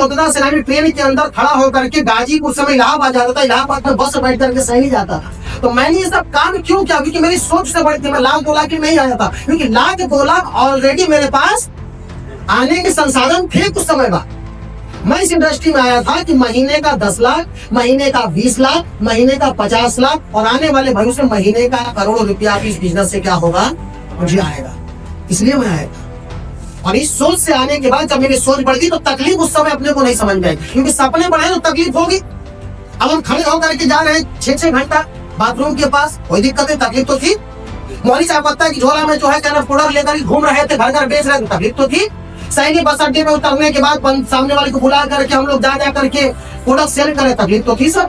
स्वतंत्रता सेनानी ट्रेन के अंदर खड़ा होकर के गाजीपुर से मैं इलाहाबाद जाता था, इलाहाबाद में बस बैठ करके सैनी जाता था। तो मैंने ये सब काम क्यों किया? क्योंकि मेरी सोच से बड़ी थी। मैं लाख 2 लाख की नहीं आया था, क्योंकि लाख 2 लाख ऑलरेडी मेरे पास आने के संसाधन थे। कुछ समय बाद मैं इस इंडस्ट्री में आया था कि महीने का 10 लाख, महीने का 20 लाख, महीने का 50 लाख और आने वाले भविष्य में महीने का करोड़ों रुपया इस बिजनेस से क्या होगा, मुझे आएगा। इसलिए मैं आया था। और इस सोच से आने के बाद जब मेरी सोच बढ़ गई तो तकलीफ उस समय अपने को नहीं समझ में आई, क्योंकि सपने बढ़े तो तकलीफ होगी। अब हम खड़े होकर के जा रहे हैं 6-6 घंटा बाथरूम के पास, कोई दिक्कत है, तकलीफ तो थी। मौली साहब पत्ता की झोला में जो है क्या प्रोडक्ट लेकर घूम रहे थे, घर घर बेच रहे थे, तकलीफ तो थी। सैनी बस अड्डे में उतरने के बाद सामने वाले को बुला करके हम लोग जा करके प्रोडक्ट सेल करें, तकलीफ तो थी सर।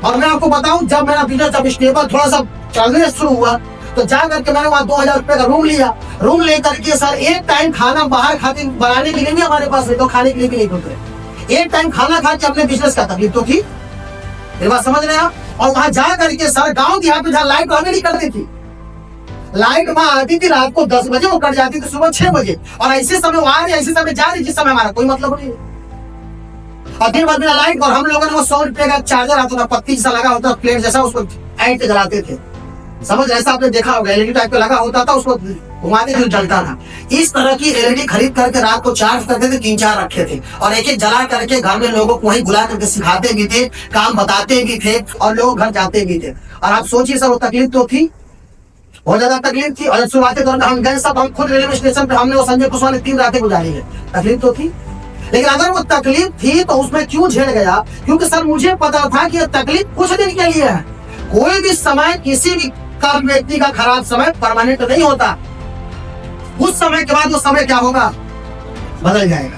और मैं आपको बताऊं, जब मेरा बिजनेस जब स्टेबल थोड़ा सा चलने शुरू हुआ तो जा करके मैंने वहाँ 2000 रुपए का रूम लिया। रूम लेकर के सर एक टाइम खाना बाहर खाते बनाने के लिए भी हमारे पास नहीं, तो खाने के लिए भी नहीं होते, एक टाइम खाना खा के अपने बिजनेस का, तकलीफ तो थी। मेरी बात समझ रहे हैं आप? और वहां जा करके सर गाँव यहाँ पे जहाँ लाइट हमें नहीं करती थी, लाइट वहां आती थी रात को 10 बजे, वो कट जाती थी सुबह 6 बजे। और ऐसे समय वो आ रही, ऐसे समय जा रही, जिस समय हमारा कोई मतलब नहीं। और दिन भर बिना लाइट, और हम लोगों ने वो 100 रुपए का चार्जर आता था, पत्ती जैसा लगा होता, प्लेट जैसा, उसको ऐट जलाते थे। समझ, ऐसा आपने देखा होगा, एलईडी टाइप का लगा होता था, उसको घुमाते थे, जलता था। इस तरह की एलईडी खरीद करके रात को चार्ज करते थे, 3-4 रखे थे, और एक एक जला करके घर में लोगों को वहीं बुला करके सिखाते भी थे, काम बताते भी थे, और लोग घर जाते भी थे। और आप सोचिए सर, वो तकलीफ तो थी, बहुत ज्यादा तकलीफ थी। और शुरुआती दौर में हम गए सब, हम खुद रेलवे स्टेशन पे हमने वो संजय कुशवाहा ने 3 रातें गुजारी है, तकलीफ तो थी। लेकिन अगर वो तकलीफ थी तो उसमें क्यों झेल गया? क्योंकि सर मुझे पता था कि तकलीफ कुछ दिन के लिए है। कोई भी समय, किसी भी काम व्यक्ति का खराब समय परमानेंट नहीं होता। उस समय के बाद वो समय क्या होगा, बदल जाएगा।